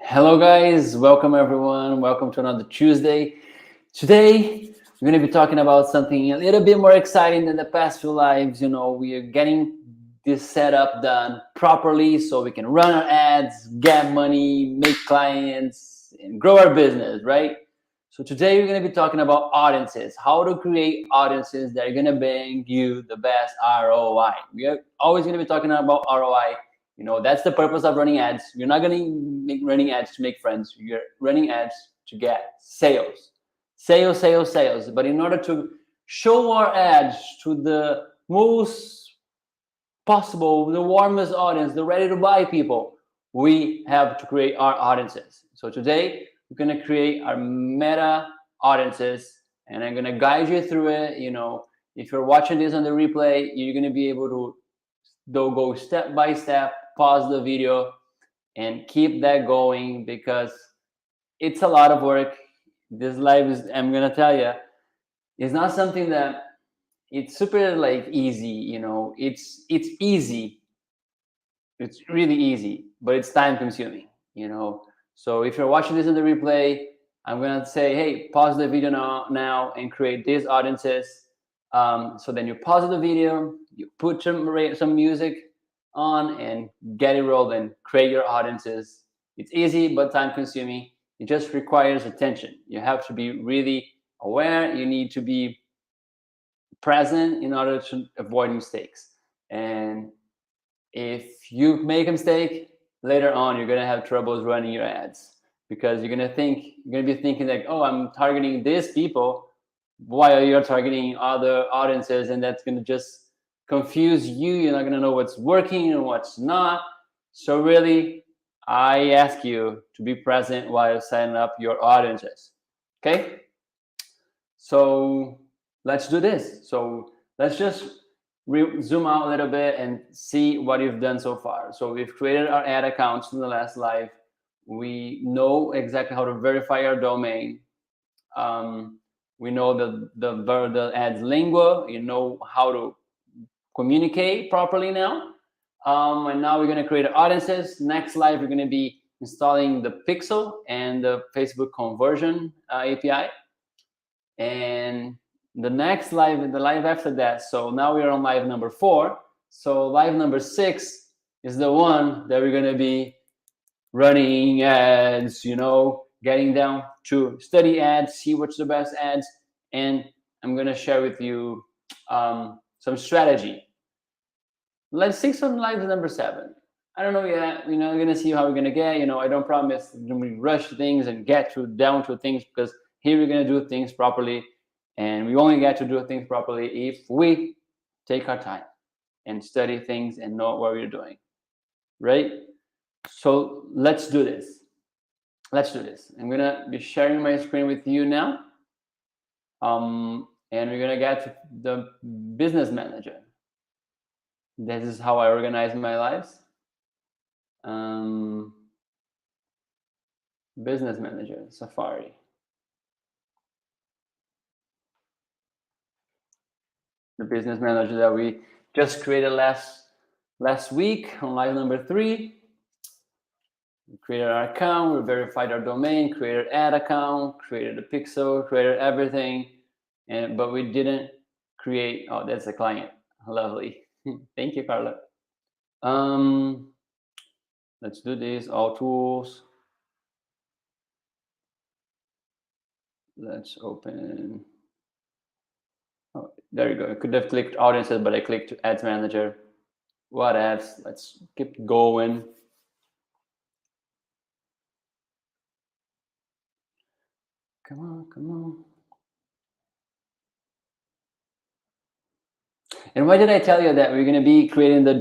Hello, guys. Welcome, everyone. Welcome to another Tuesday. Today, we're going to be talking about something a little bit more exciting than the past few lives. We are getting this setup done properly so we can run our ads, get money, make clients, and grow our business, right? So, today, we're going to be talking about audiences, how to create audiences that are going to bring you the best ROI. We are always going to be talking about ROI. That's the purpose of running ads. You're not going to make running ads to make friends. You're running ads to get sales. Sales, sales, sales. But in order to show our ads to the most possible, the warmest audience, the ready to buy people, we have to create our audiences. So today we're going to create our meta audiences, and I'm going to guide you through it. If you're watching this on the replay, you're going to be able to go step by step, pause the video, and keep that going because it's a lot of work. This live is, I'm gonna tell you, it's not something that it's super like easy. It's easy. It's really easy, but it's time consuming. So if you're watching this in the replay, I'm gonna say, hey, pause the video now and create these audiences. So then you pause the video, you put some music on and get it rolled and create your audiences. It's easy but time consuming. It just requires attention. You have to be really aware. You need to be present in order to avoid mistakes. And if you make a mistake, later on you're gonna have troubles running your ads because you're gonna be thinking like, oh, I'm targeting these people while you're targeting other audiences, and that's gonna just confuse you. You're not gonna know what's working and what's not. So really, I ask you to be present while setting up your audiences. Okay? So let's do this. So let's just zoom out a little bit and see what you've done so far. So we've created our ad accounts in the last live. We know exactly how to verify our domain. We know the ads lingua. You know how to communicate properly now. And now we're going to create audiences. Next live, we're going to be installing the Pixel and the Facebook conversion API. And the next live, the live after that. So now we're on live number 4. So live number 6 is the one that we're going to be running ads, getting down to study ads, see what's the best ads. And I'm going to share with you some strategy. Let's see some live number 7. I don't know yet. We're going to see how we're going to get. I don't promise we rush things and get down to things, because here we're going to do things properly. And we only get to do things properly if we take our time and study things and know what we're doing, right? So let's do this. Let's do this. I'm going to be sharing my screen with you now. And we're going to get to the business manager. This is how I organize my lives. Business manager, Safari. The business manager that we just created last week on live number 3. We created our account, we verified our domain, created ad account, created a pixel, created everything, but we didn't create. Oh, that's a client. Lovely. Thank you, Carla. Let's do this. All tools. Let's open. Oh, there you go. I could have clicked audiences, but I clicked ads manager. What ads? Let's keep going. Come on, come on. And why did I tell you that we're going to be creating the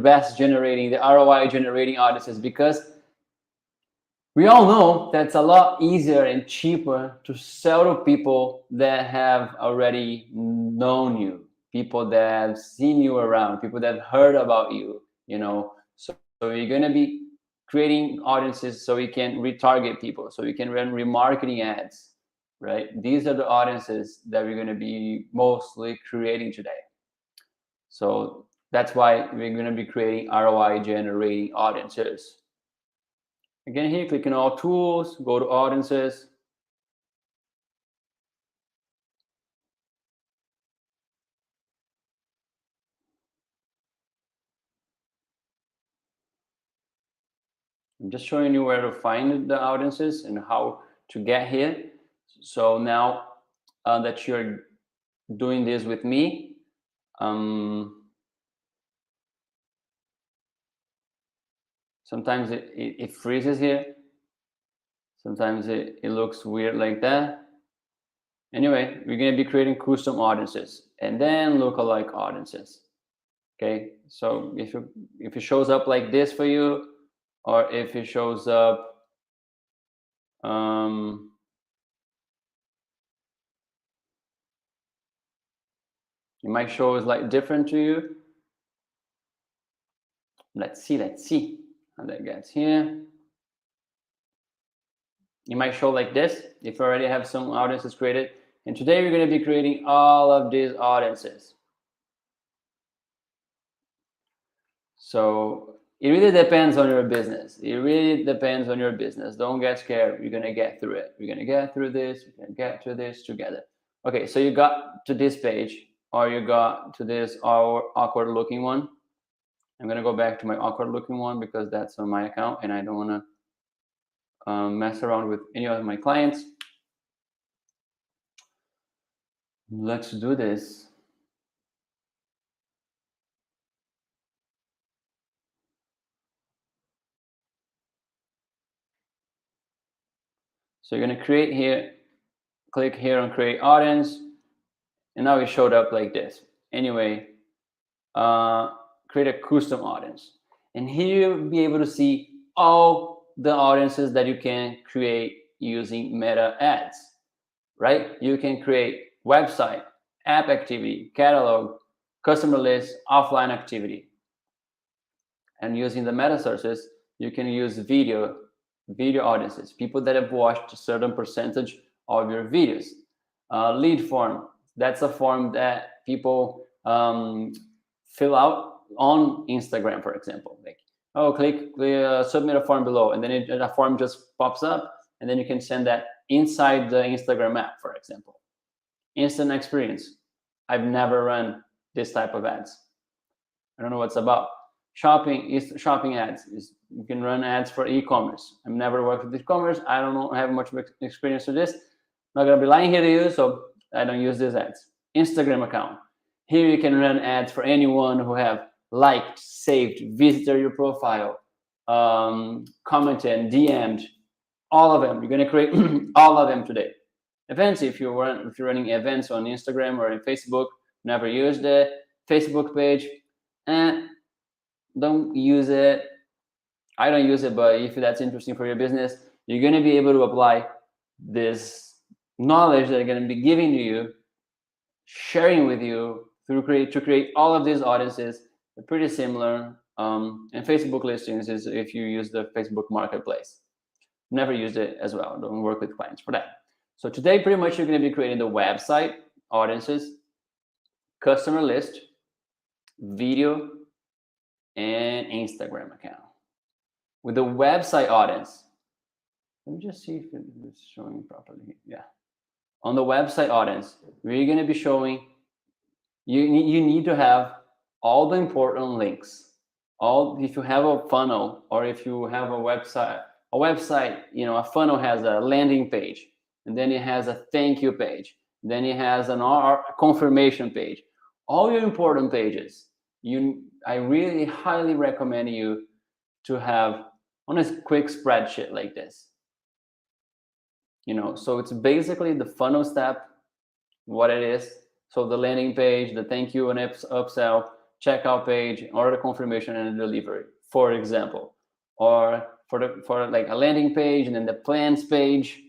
best generating, the ROI generating audiences? Because we all know that it's a lot easier and cheaper to sell to people that have already known you, people that have seen you around, people that have heard about you, So you're going to be creating audiences so we can retarget people, so we can run remarketing ads, right? These are the audiences that we're going to be mostly creating today. So that's why we're going to be creating ROI generating audiences. Again, here, click on all tools, go to audiences. I'm just showing you where to find the audiences and how to get here. So now that you're doing this with me, sometimes it freezes here. Sometimes it looks weird like that. Anyway, we're going to be creating custom audiences and then lookalike audiences. Okay, so if it shows up like this for you, or if it shows up it might show is like different to you. Let's see how that gets here. You might show like this if you already have some audiences created. And today we're going to be creating all of these audiences. So it really depends on your business. It really depends on your business. Don't get scared. We're going to get through it. We're going to get through this. We're going to get through this together. Okay, so you got to this page, or you got to this awkward looking one. I'm going to go back to my awkward looking one because that's on my account and I don't want to mess around with any of my clients. Let's do this. So you're going to create here, click here on create audience, and now it showed up like this. Anyway, create a custom audience. And here you'll be able to see all the audiences that you can create using meta ads, right? You can create website, app activity, catalog, customer list, offline activity. And using the meta sources, you can use video audiences, people that have watched a certain percentage of your videos. Lead form, that's a form that people fill out on Instagram, for example. Like, oh, click submit a form below, and then a form just pops up, and then you can send that inside the Instagram app, for example. Instant experience. I've never run this type of ads. I don't know what's about. Shopping ads. You can run ads for e-commerce. I've never worked with e-commerce. I don't have much experience with this. I'm not gonna be lying here to you, so I don't use these ads. Instagram account. Here you can run ads for anyone who have liked, saved, visited your profile, commented, DM'd, all of them. You're gonna create all of them today. Events, if you're running events on Instagram or in Facebook, never use the Facebook page, and don't use it. I don't use it, but if that's interesting for your business, you're going to be able to apply this knowledge that I'm going to be giving to you, sharing with you to create all of these audiences. They're pretty similar. And Facebook listings is if you use the Facebook Marketplace. Never used it as well. Don't work with clients for that. So today, pretty much, you're going to be creating the website audiences, customer list, video, and Instagram account. With the website audience, let me just see if it's showing properly. Yeah. On the website audience, we're going to be showing, you need to have all the important links. If you have a funnel, or if you have a website, a funnel has a landing page, and then it has a thank you page, then it has an confirmation page. All your important pages, I really highly recommend you to have on a quick spreadsheet like this. So it's basically the funnel step, what it is. So the landing page, the thank you and upsell, checkout page, order confirmation and delivery, for example, or for like a landing page, and then the plans page,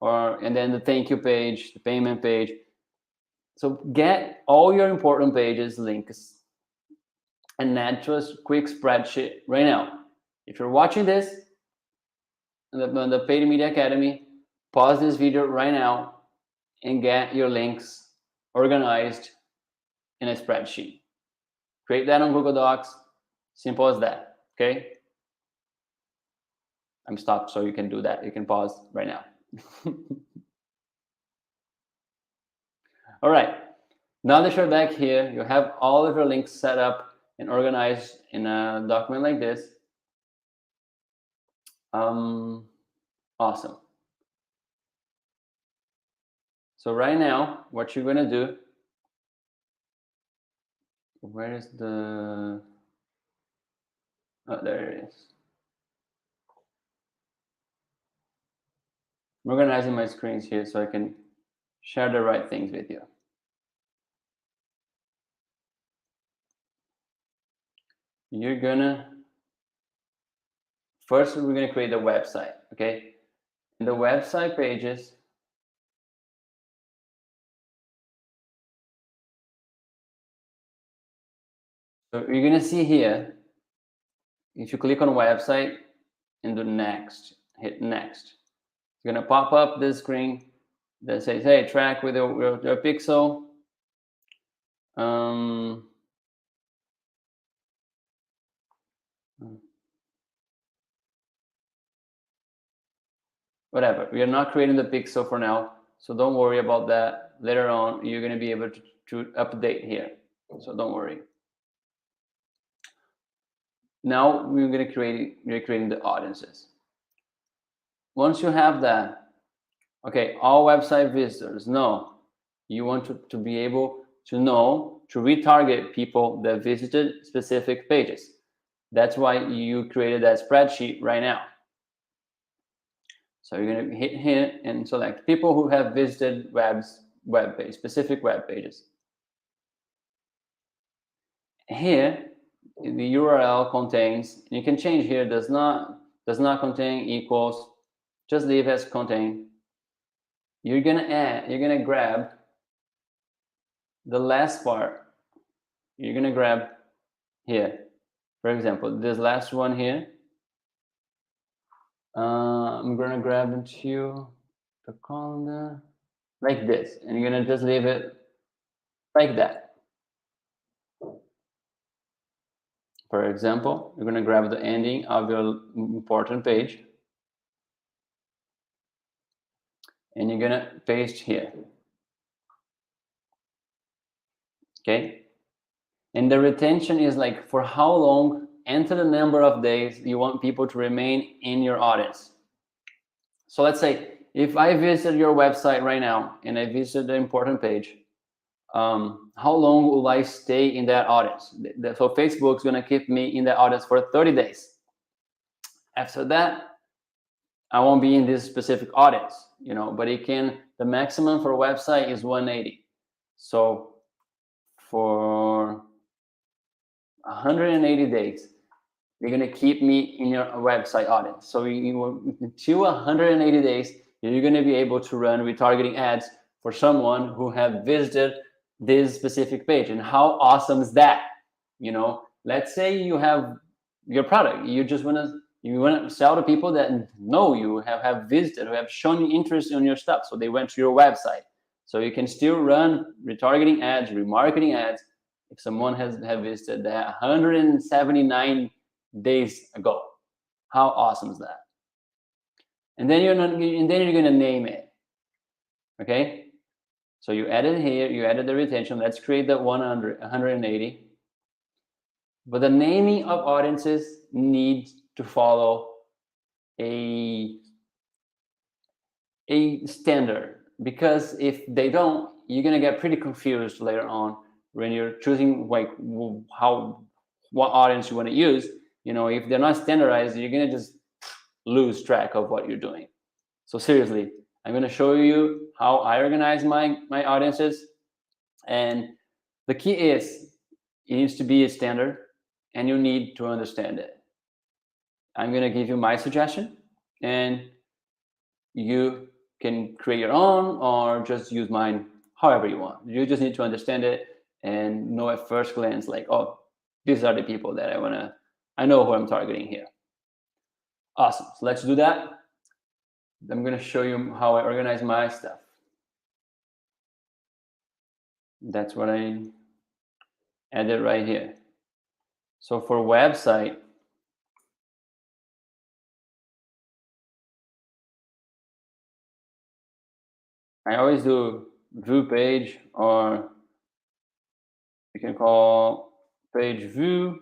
and then the thank you page, the payment page. So get all your important pages links and add to a quick spreadsheet right now. If you're watching this on the Paid Media Academy, pause this video right now and get your links organized in a spreadsheet. Create that on Google Docs. Simple as that, okay? I'm stopped, so you can do that. You can pause right now. All right. Now that you're back here, you have all of your links set up and organized in a document like this. Awesome. So right now, what you're going to do, where is the, oh, there it is. I'm organizing my screens here so I can share the right things with you. You're gonna, first we're gonna create a website, okay? In the website pages, so you're gonna see here, if you click on website and do next, hit next, it's gonna pop up this screen that says, hey, track with your pixel. Whatever, we are not creating the pixel for now, so don't worry about that. Later on, you're gonna be able to update here, so don't worry. Now we're creating the audiences. Once you have that, okay, all website visitors, no, you want to be able to know, to retarget people that visited specific pages. That's why you created that spreadsheet right now. So you're gonna hit here and select people who have visited specific web pages. Here, the URL contains, you can change here, does not contain, equals, just leave as contain. You're gonna grab the last part. You're gonna grab here. For example, this last one here. I'm gonna grab into the calendar like this, and you're gonna just leave it like that. For example, you're gonna grab the ending of your important page, and you're gonna paste here. Okay? And the retention is like for how long, enter the number of days you want people to remain in your audience. So let's say if I visit your website right now and I visit the important page, how long will I stay in that audience? So Facebook's gonna keep me in that audience for 30 days. After that, I won't be in this specific audience, you know, but the maximum for a website is 180. So for 180 days, you're gonna keep me in your website audience. So until 180 days, you're gonna be able to run retargeting ads for someone who have visited this specific page. And how awesome is that? You know, let's say you have your product, you wanna sell to people that know you, have visited, who have shown interest in your stuff, so they went to your website. So you can still run retargeting ads, remarketing ads, if someone has visited that 179 days ago. How awesome is that? And then you're gonna name it. Okay. So you added here, you added the retention. Let's create that 180. But the naming of audiences needs to follow a standard, because if they don't, you're gonna get pretty confused later on when you're choosing like what audience you want to use. You know, if they're not standardized, you're gonna just lose track of what you're doing. So seriously, I'm gonna show you how I organize my audiences, and the key is it needs to be a standard, and you need to understand it. I'm gonna give you my suggestion, and you can create your own or just use mine however you want. You just need to understand it and know at first glance, like, oh, these are the people that I know who I'm targeting here. Awesome. So let's do that. I'm going to show you how I organize my stuff. That's what I added right here. So for website, I always do view page, or you can call page view,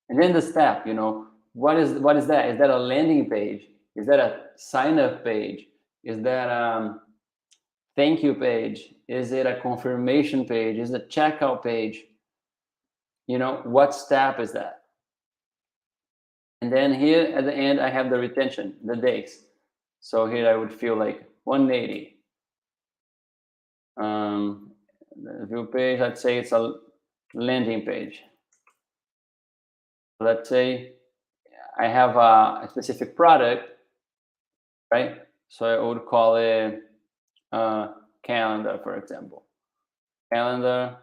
and then the step. What is that? Is that a landing page? Is that a sign up page? Is that thank you page? Is it a confirmation page? Is it a checkout page? What step is that? And then here at the end, I have the retention, the days. So here I would feel like 180. The view page, let's say it's a landing page. Let's say I have a specific product, right? So I would call it calendar, for example. Calendar.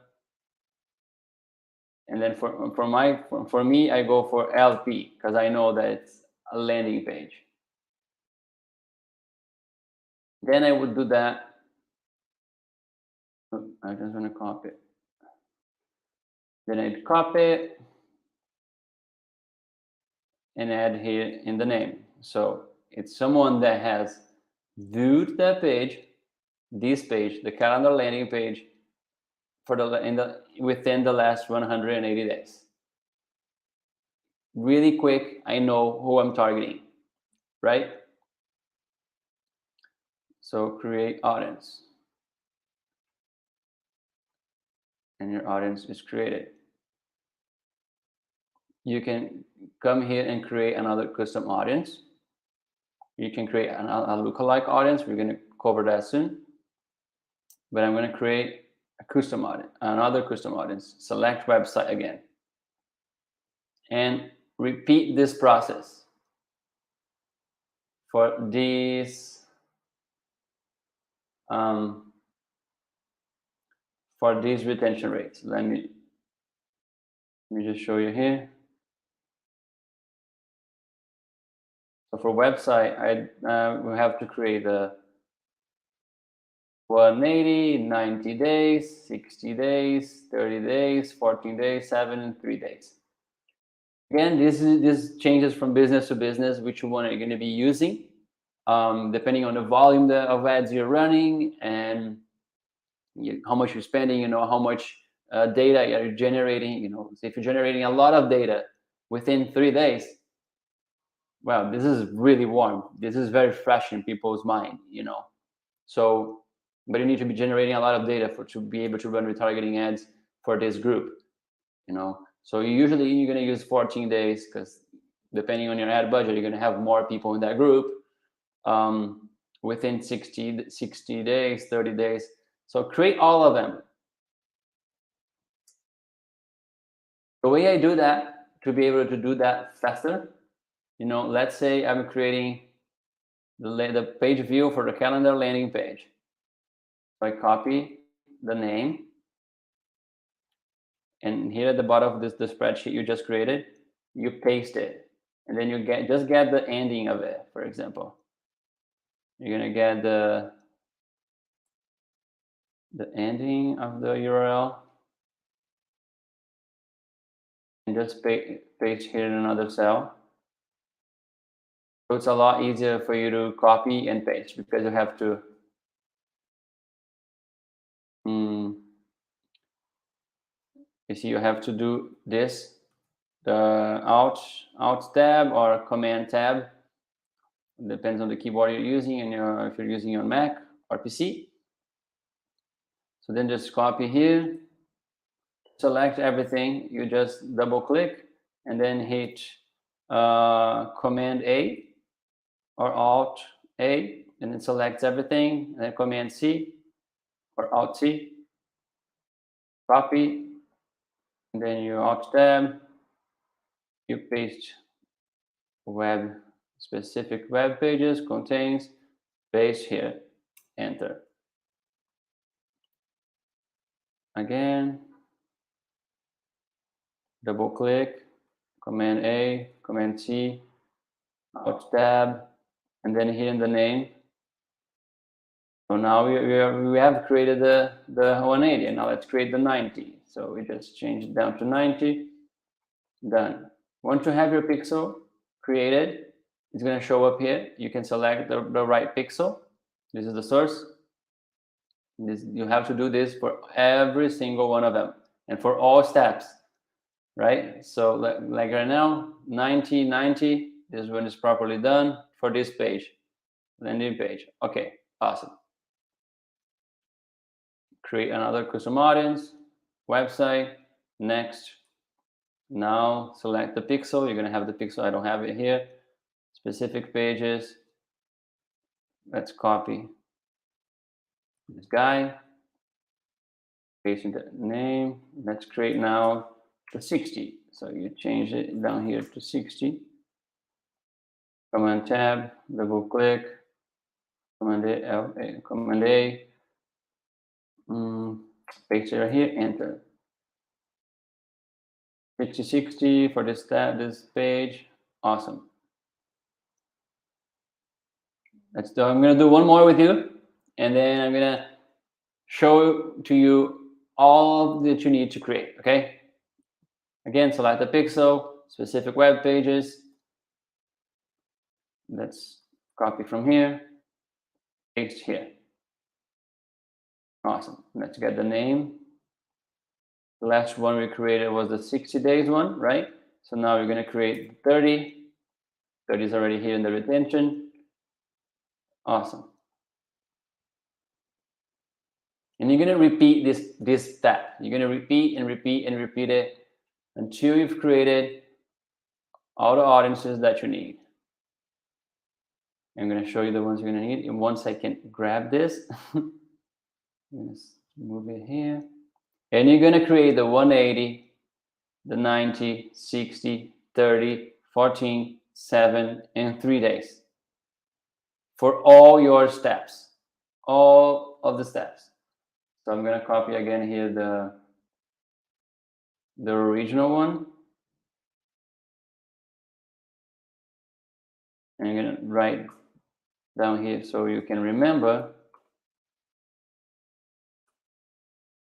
And then for me, I go for LP because I know that it's a landing page. Then I would do that. I just want to copy it. Then I'd copy it and add here in the name. So it's someone that has viewed that page, this page, the calendar landing page, within the last 180 days. Really quick, I know who I'm targeting, right? So create audience. And your audience is created. You can come here and create another custom audience. You can create a lookalike audience. We're going to cover that soon. But I'm going to create a custom audience, another custom audience. Select website again. And repeat this process for these retention rates. Let me just show you here. So for website, we have to create a 180, 90 days, 60 days, 30 days, 14 days, 7, and 3 days. Again, this changes from business to business, which one are you going to be using, depending on the volume of ads you're running and how much you're spending, how much data you're generating. So if you're generating a lot of data within 3 days, well, this is really warm. This is very fresh in people's mind, So, but you need to be generating a lot of data to be able to run retargeting ads for this group, So usually you're going to use 14 days because depending on your ad budget, you're going to have more people in that group within 60 days, 30 days. So create all of them. The way I do that, to be able to do that faster, let's say I'm creating the page view for the calendar landing page. So I copy the name. And here at the bottom of the spreadsheet you just created, you paste it. And then you just get the ending of it, for example. You're going to get the ending of the URL. And just paste here in another cell. So it's a lot easier for you to copy and paste because you have to you see, you have to do this, the Alt tab or Command tab. It depends on the keyboard you're using and if you're using your Mac or PC. So then just copy here, select everything. You just double click and then hit Command A or Alt A, and it selects everything. And then Command C or Alt C, copy, and then you Alt tab, you paste specific web pages, contains, paste here, enter. Again, double click, Command A, Command C, Alt tab, and then here in the name. So now we have created the 180, and now let's create the 90. So we just change it down to 90, done. Once you have your pixel created, it's going to show up here. You can select the right pixel. This is the source. You have to do this for every single one of them and for all steps, right? So like right now, 90, 90, this one is properly done for this page, landing page. Okay, awesome. Create another custom audience, website, next. Now select the pixel. You're gonna have the pixel. I don't have it here. Specific pages. Let's copy this guy. Paste in the name. Let's create now to 60. So you change it down here to 60. Command tab, double click, Command A, Command A. Paste it right here, enter. 60 for this tab, this page. Awesome. Let's do. I'm gonna do one more with you, and then I'm gonna show to you all that you need to create. Okay. Again, select the pixel, specific web pages. Let's copy from here, paste here. Awesome. Let's get the name. The last one we created was the 60 days one, right? So now we're going to create 30. 30 is already here in the retention. Awesome. And you're going to repeat this step. You're going to repeat and repeat and repeat it until you've created all the audiences that you need. I'm going to show you the ones you're going to need. And once I can grab this, let's move it here. And you're going to create the 180, the 90, 60, 30, 14, 7, and 3 days for all your steps, all of the steps. So I'm going to copy again here the original one. And I'm going to write down here so you can remember.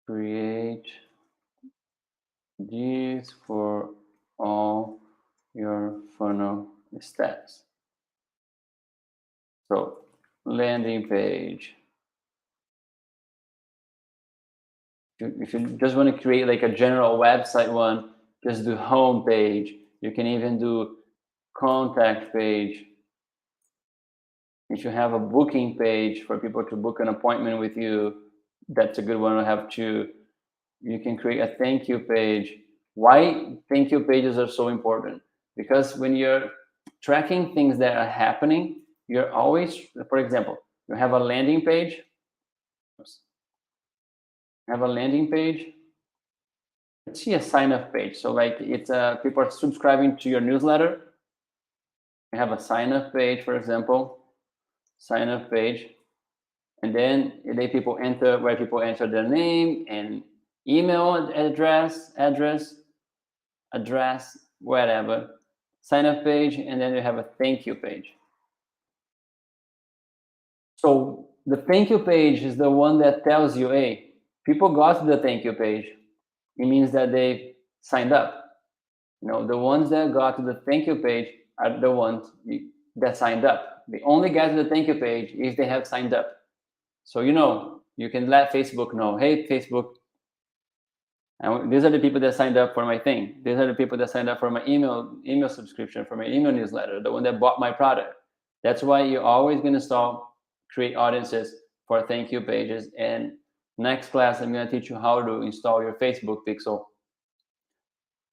Create these for all your funnel steps. So landing page. If you just want to create like a general website one, just do home page. You can even do contact page. If you have a booking page for people to book an appointment with you, that's a good one to have too. You can create a thank you page. Why thank you pages are so important? Because when you're tracking things that are happening, you're always, for example, you have a landing page. Have a landing page. Let's see a sign up page. So like it's people are subscribing to your newsletter. You have a sign up page, for example, sign up page. And then people enter where people enter their name and email address, whatever. Sign up page, and then you have a thank you page. So the thank you page is the one that tells you, hey, people got to the thank you page. It means that they signed up. You know, the ones that got to the thank you page are the ones that signed up. They only get to the thank you page if they have signed up. So, you know, you can let Facebook know, hey, Facebook, and these are the people that signed up for my thing. These are the people that signed up for my email subscription, for my email newsletter, the one that bought my product. That's why you're always going to create audiences for thank you pages. And next class, I'm going to teach you how to install your Facebook pixel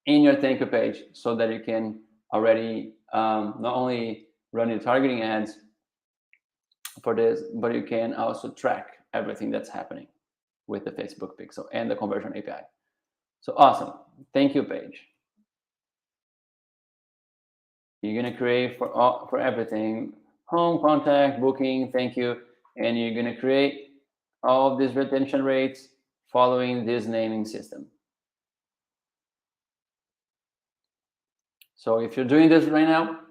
in your thank you page so that you can already not only run your targeting ads for this, but you can also track everything that's happening with the Facebook pixel and the conversion API. So awesome. Thank you page. You're going to create for everything, home, contact, booking, thank you. And you're going to create all of these retention rates following this naming system. So if you're doing this right now,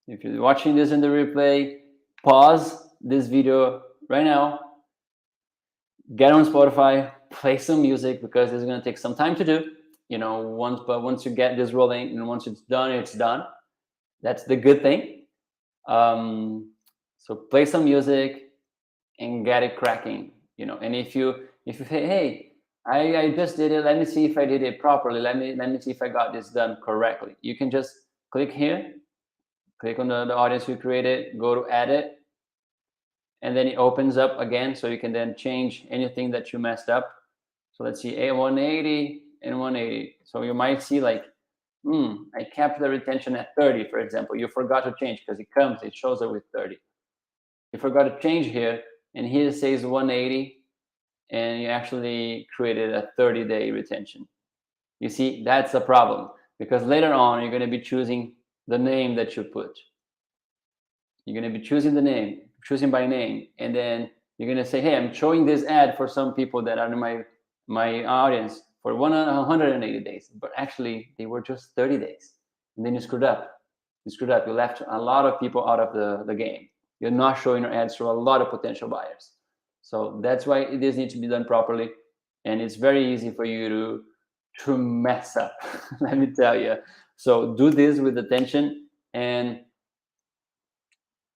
if you're watching this in the replay, pause this video right now, get on Spotify, play some music because it's going to take some time to do. You know, once you get this rolling and once it's done, it's done. That's the good thing. So play some music and get it cracking. And if you say, hey, I just did it, let me see if I did it properly, let me see if I got this done correctly, you can just click here, click on the audience you created, go to edit, and then it opens up again, so you can then change anything that you messed up. So let's see, 180 and 180. So you might see like, I kept the retention at 30, for example. You forgot to change because it shows up with 30. You forgot to change here, and here it says 180, and you actually created a 30-day retention. You see, that's a problem, because later on, you're going to be choosing the name that you put. You're going to be choosing the name, choosing by name, and then you're going to say, hey, I'm showing this ad for some people that are in my audience for 180 days, but actually they were just 30 days. And then you screwed up. You left a lot of people out of the game. You're not showing your ads to a lot of potential buyers. So that's why this needs to be done properly. And it's very easy for you to mess up, let me tell you. So do this with attention and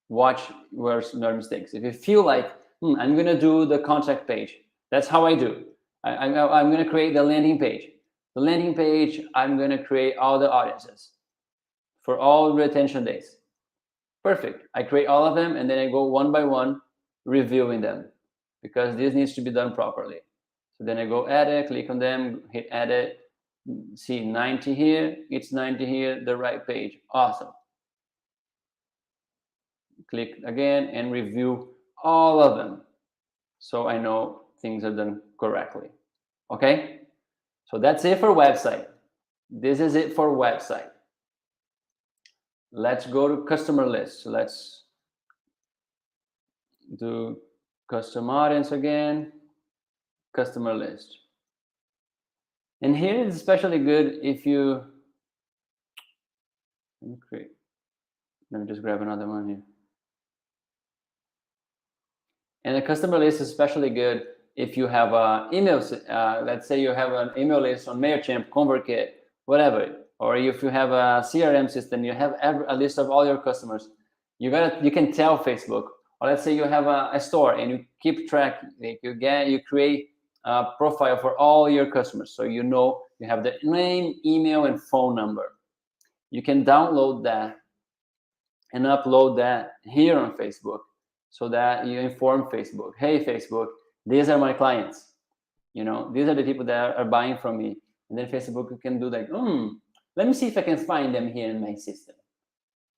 watch where's your mistakes. If you feel like, I'm going to do the contact page, that's how I do. I'm going to create the landing page. The landing page, I'm going to create all the audiences for all retention days. Perfect. I create all of them, and then I go one by one reviewing them, because this needs to be done properly. So then I go edit, click on them, hit edit, see 90 here, it's 90 here, the right page. Awesome. Click again and review all of them, so I know things are done correctly. Okay, so that's it for website. This is it for website. Let's go to customer list. Let's do custom audience again, customer list. And here it's especially good if you, let me just grab another one here. And the customer list is especially good if you have emails. Let's say you have an email list on MailChimp, ConvertKit, whatever. Or if you have a CRM system, you have a list of all your customers. You can tell Facebook. Or let's say you have a store and you keep track. Like you create a profile for all your customers, so you know you have the name, email, and phone number. You can download that and upload that here on Facebook, so that you inform Facebook, hey, Facebook, these are my clients. These are the people that are buying from me. And then Facebook can do like, let me see if I can find them here in my system.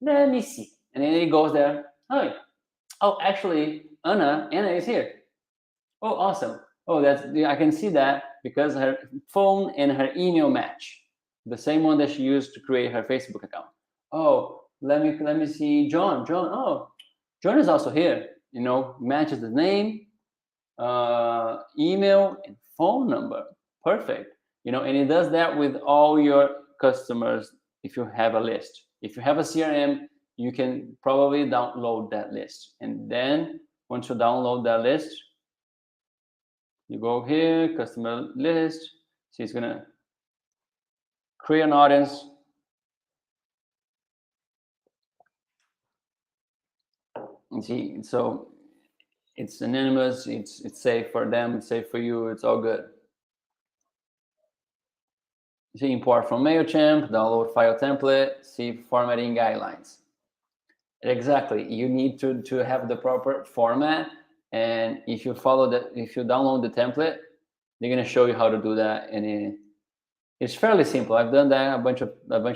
Let me see. And then it goes there. Oh, actually, Anna is here. Oh, awesome. Oh, I can see that because her phone and her email match, the same one that she used to create her Facebook account. Oh, let me see John. Oh, John is also here. Matches the name, email, and phone number. Perfect. And it does that with all your customers. If you have a list, if you have a CRM, you can probably download that list. And then once you download that list, you go here, customer list. So it's gonna create an audience. And see, so it's anonymous, it's safe for them, it's safe for you, it's all good. See, import from MailChimp, download file template, see formatting guidelines. Exactly, you need to have the proper format, and if you download the template, they're gonna show you how to do that, and it's fairly simple. I've done that a bunch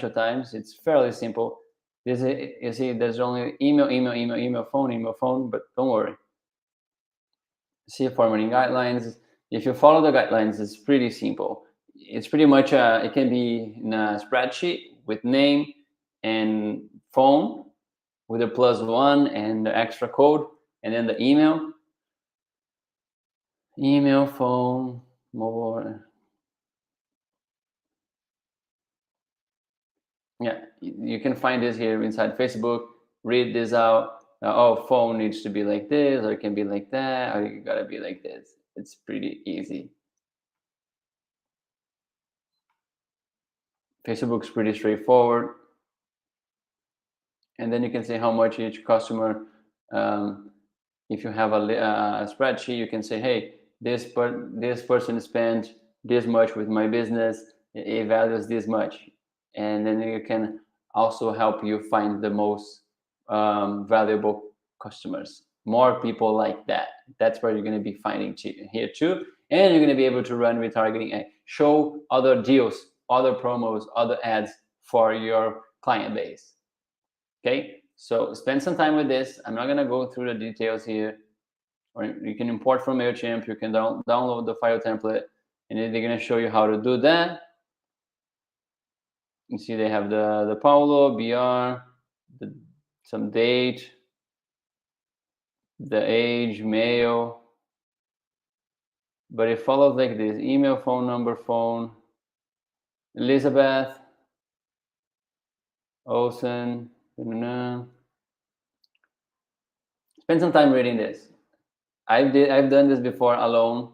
of times. It's fairly simple. You see, there's only email, phone, but don't worry. See formatting guidelines. If you follow the guidelines, it's pretty simple. It's pretty much it can be in a spreadsheet with name and phone with a +1 and the extra code, and then the email, phone, mobile. Yeah, you can find this here inside Facebook. Read this out. Phone needs to be like this, or it can be like that, or you gotta be like this. It's pretty easy. Facebook's pretty straightforward. And then you can see how much each customer if you have a spreadsheet, you can say, hey, this person spent this much with my business, it values this much. And then you can also help you find the most valuable customers, more people like that. That's where you're going to be finding here too. And you're going to be able to run retargeting and show other deals, other promos, other ads for your client base. Okay, so spend some time with this. I'm not going to go through the details here. Or you can import from MailChimp. You can download the file template, and they're going to show you how to do that. You see they have the Paulo, BR, some date, the age, mail. But it follows like this: email, phone number, phone. Elizabeth Olsen. Spend some time reading this. I've done this before alone.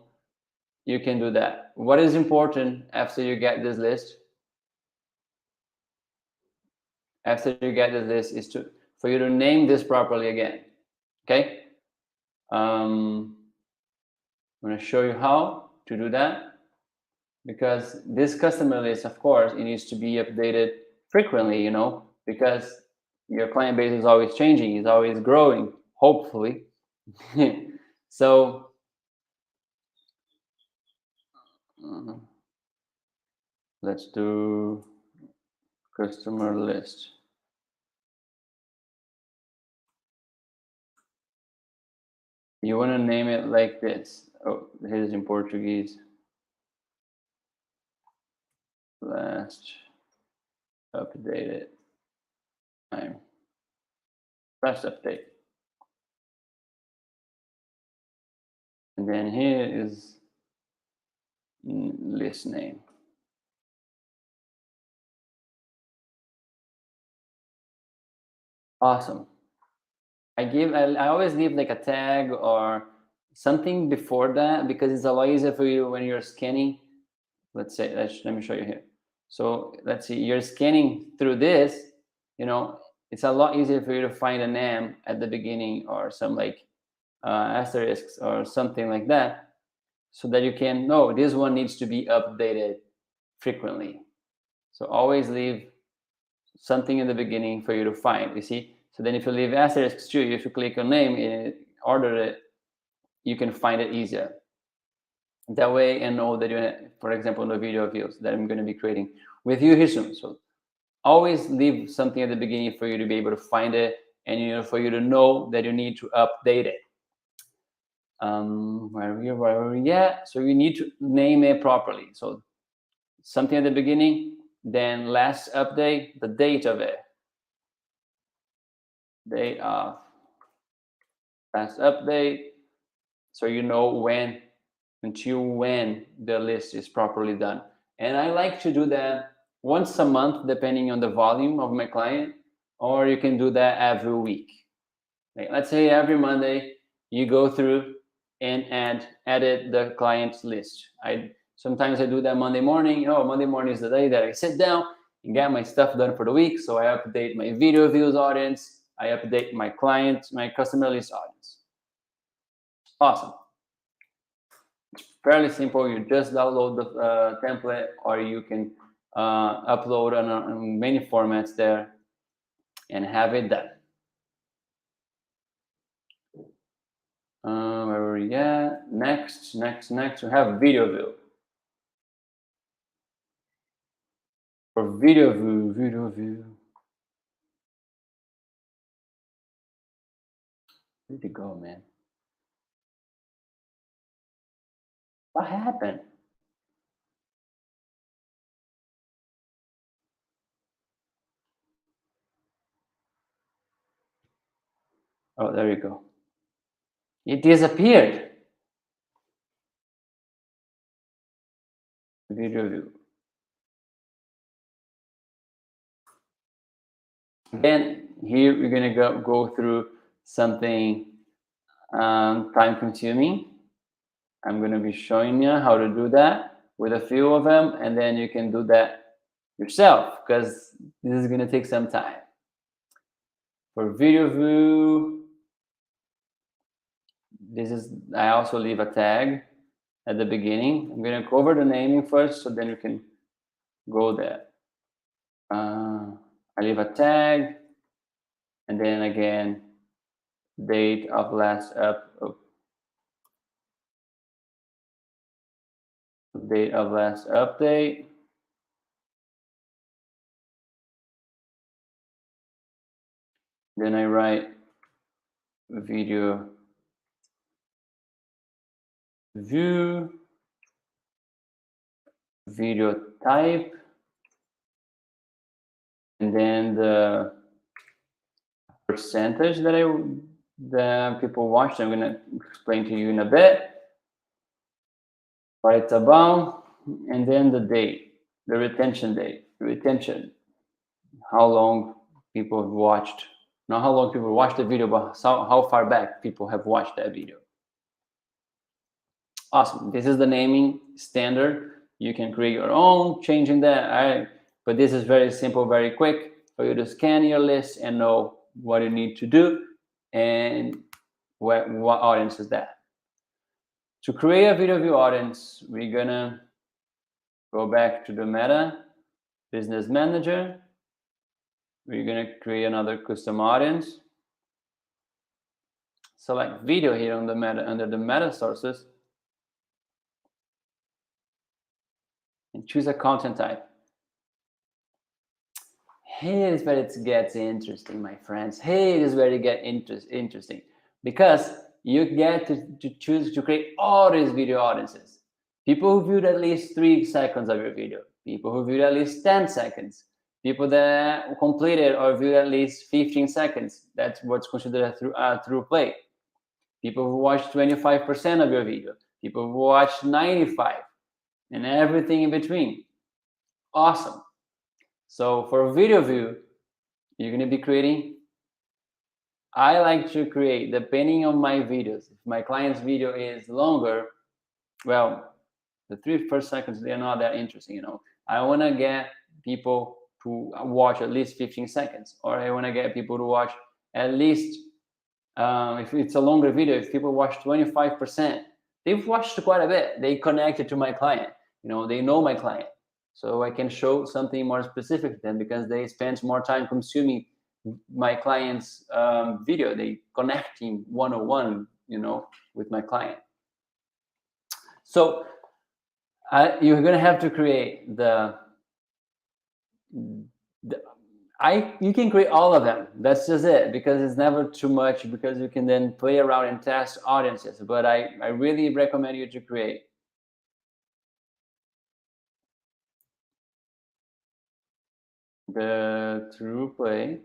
You can do that. What is important after you get this list? After you get this list is for you to name this properly again. Okay. I'm going to show you how to do that, because this customer list, of course, it needs to be updated frequently, you know, because your client base is always changing, is always growing, hopefully. So let's do customer list. You want to name it like this. Oh, here's in Portuguese. Last updated time. Last update. And then here is list name. Awesome. I always leave like a tag or something before that, because it's a lot easier for you when you're scanning. Let's say, let me show you here. So let's see, you're scanning through this, you know, it's a lot easier for you to find a name at the beginning or some like asterisks or something like that, so that you can know this one needs to be updated frequently. So always leave something in the beginning for you to find, you see? So then if you leave asterisks too, if you click on name and order it, you can find it easier. That way, and know that you, for example, the video views that I'm going to be creating with you here soon. So always leave something at the beginning for you to be able to find it, and you know, for you to know that you need to update it. Where are we at? So you need to name it properly. So something at the beginning, then last update, the date of it. Date of last update. So you know when, until when the list is properly done. And I like to do that once a month, depending on the volume of my client, or you can do that every week. Like, let's say every Monday you go through and edit the client's list. Sometimes I do that Monday morning. You know, Monday morning is the day that I sit down and get my stuff done for the week. So I update my video views audience. I update my client, my customer list audience. Awesome. It's fairly simple. You just download the template, or you can upload on many formats there and have it done. Where were we at? Next, we have video view. For video view. Where'd it go, man? What happened? Oh, there you go. It disappeared. Video view. Then here we're gonna go through something time consuming. I'm gonna be showing you how to do that with a few of them, and then you can do that yourself, because this is gonna take some time. For video view, I also leave a tag at the beginning. I'm going to cover the naming first, so then you can go there. I leave a tag, and then again, date of last date of last update. Then I write video view, video type, and then the percentage that people watched. I'm going to explain to you in a bit. What it's about, and then the date, the retention date, retention, how long people have watched, not how long people watched the video, but how far back people have watched that video. Awesome. This is the naming standard. You can create your own, changing that. But this is very simple, very quick for you to scan your list and know what you need to do and what audience is that. To create a video view audience, we're gonna go back to the Meta Business Manager. We're gonna create another custom audience. Select video here on the Meta, under the Meta sources, and choose a content type. Here's where it gets interesting, my friends. Here's where it gets interesting, because you get to choose to create all these video audiences. People who viewed at least 3 seconds of your video, people who viewed at least 10 seconds, people that completed or viewed at least 15 seconds. That's what's considered a through play. People who watched 25% of your video, people who watched 95, and everything in between. Awesome. So for video view, you're going to be creating, I like to create, depending on my videos. If my client's video is longer, well, the 3 first seconds, they're not that interesting, you know. I want to get people to watch at least 15 seconds, or I want to get people to watch at least, if it's a longer video, if people watch 25%, they've watched quite a bit. They connected to my client, you know, they know my client. So I can show something more specific to them because they spend more time consuming my client's video. They connecting one-on-one, you know, with my client. So you're gonna have to create you can create all of them. That's just it, because it's never too much, because you can then play around and test audiences. But I really recommend you to create the true play.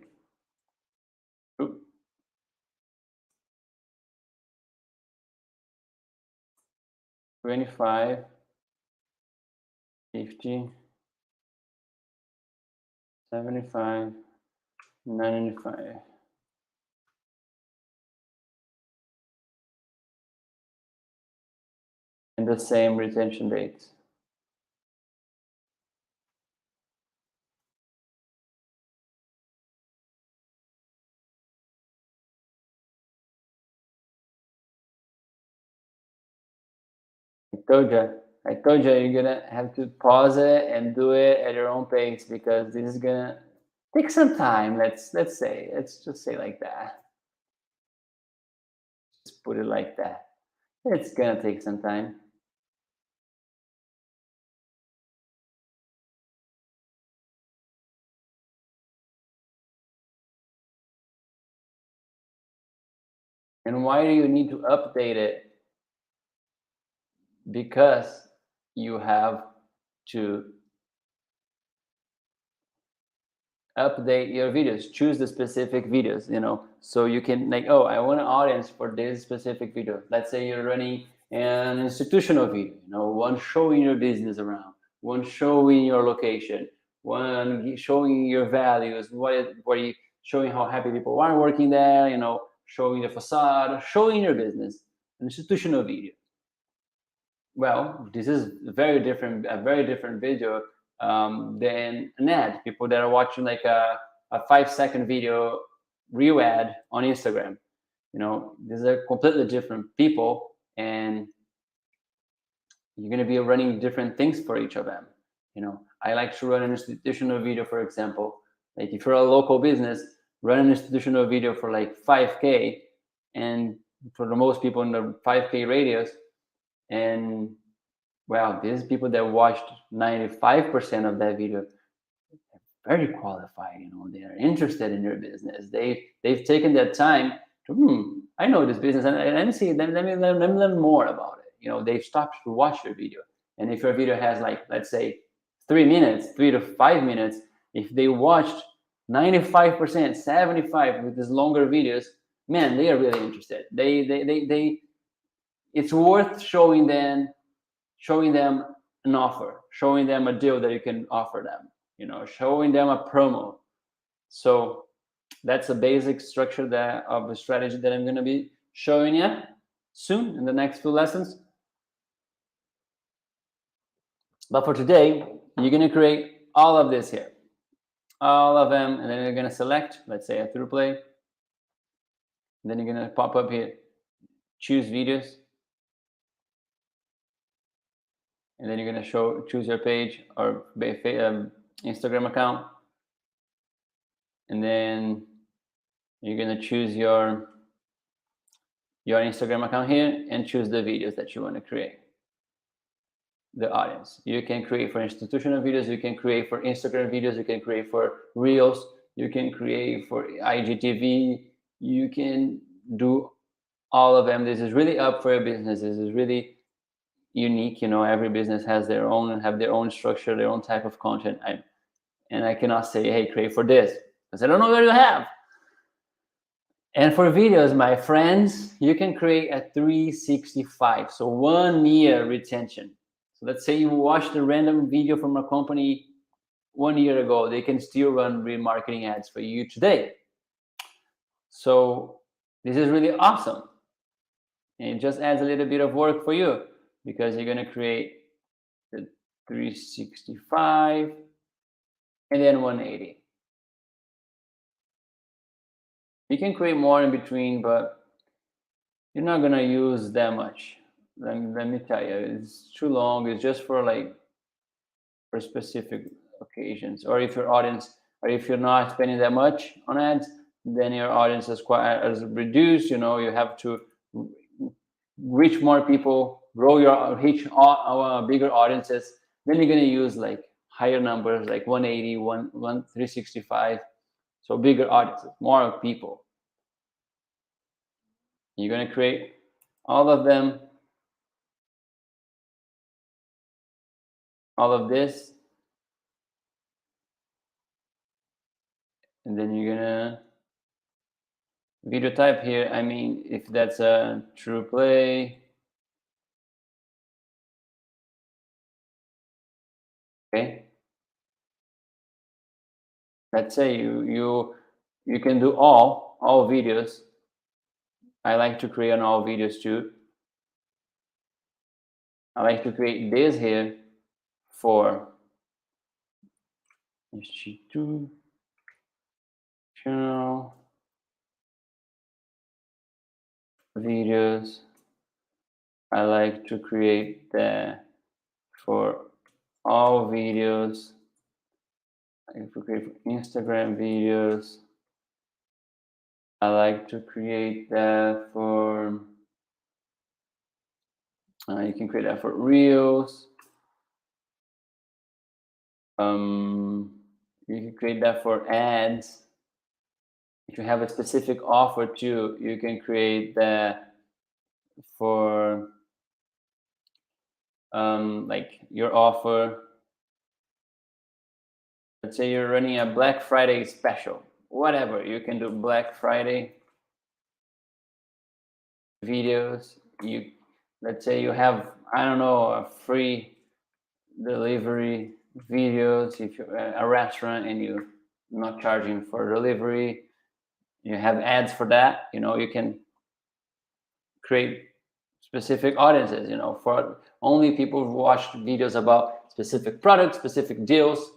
25, 50, 75, 95. And the same retention dates. I told you you're gonna have to pause it and do it at your own pace, because this is gonna take some time. Let's just say like that. Just put it like that. It's gonna take some time. And why do you need to update it? Because you have to update your videos, choose the specific videos, you know, so you can, like, oh, I want an audience for this specific video. Let's say you're running an institutional video, you know, one showing your business around, one showing your location, one showing your values, what you showing how happy people are working there, you know, showing the facade, showing your business. An institutional video. Well, this is a very different video than an ad. People that are watching like a 5-second video reel ad on Instagram. You know, these are completely different people, and you're going to be running different things for each of them. You know, I like to run an institutional video, for example. Like if you're a local business, run an institutional video for like 5K, and for the most people in the 5K radius, and well, these people that watched 95% of that video very qualified. You know, they are interested in your business. They've taken that time to I know this business, and let me see. Let me learn more about it. You know, they've stopped to watch your video. And if your video has like, let's say, 3 minutes, 3 to 5 minutes, if they watched 95%, 75 with these longer videos, man, they are really interested. They it's worth showing them an offer, showing them a deal that you can offer them, you know, showing them a promo. So that's a basic structure of a strategy that I'm going to be showing you soon in the next few lessons. But for today, you're going to create all of this here, all of them, and then you're going to select, let's say, a through play. And then you're going to pop up here, choose videos. And then you're going to choose your page or Instagram account. And then you're going to choose your Instagram account here and choose the videos that you want to create. The audience. You can create for institutional videos, you can create for Instagram videos, you can create for Reels, you can create for IGTV, you can do all of them. This is really up for your business. This is really unique. You know, every business has their own structure, their own type of content. I cannot say, hey, create for this, because I don't know what you have. And for videos, my friends, you can create a 365, so 1 year retention. So let's say you watched a random video from a company 1 year ago, they can still run remarketing ads for you today. So this is really awesome. And it just adds a little bit of work for you, because you're going to create the 365 and then 180. You can create more in between, but you're not going to use that much. Let me tell you, it's too long. It's just for specific occasions, or if your audience, or if you're not spending that much on ads, then your audience is reduced. You know, you have to reach more people, grow your reach bigger audiences. Then you're going to use like higher numbers, like 180, 365. So bigger audiences, more people. You're going to create all of them, all of this, and then you're going to video type here. I mean, if that's a true play, okay. Let's say you can do all videos. I like to create on all videos too. I like to create this here for institutional videos. I like to create that for all videos. I like to create for Instagram videos. I like to create that for you can create that for Reels. You can create that for ads. If you have a specific offer too, you can create that for like your offer. Let's say you're running a Black Friday special, whatever, you can do Black Friday videos. Let's say you have, I don't know, a free delivery videos. If you're a restaurant and you're not charging for delivery, you have ads for that. You know, you can create specific audiences, you know, for only people who watch videos about specific products, specific deals,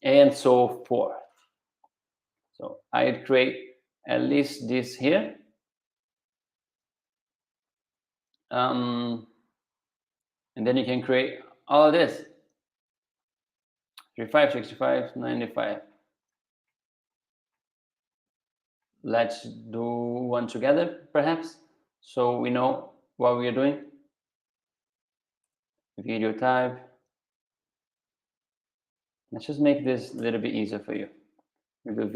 and so forth. So I'd create at least this here. And then you can create all of this. 35, 65, 95. Let's do one together, perhaps, so we know what we are doing. Video type. Let's just make this a little bit easier for you. We do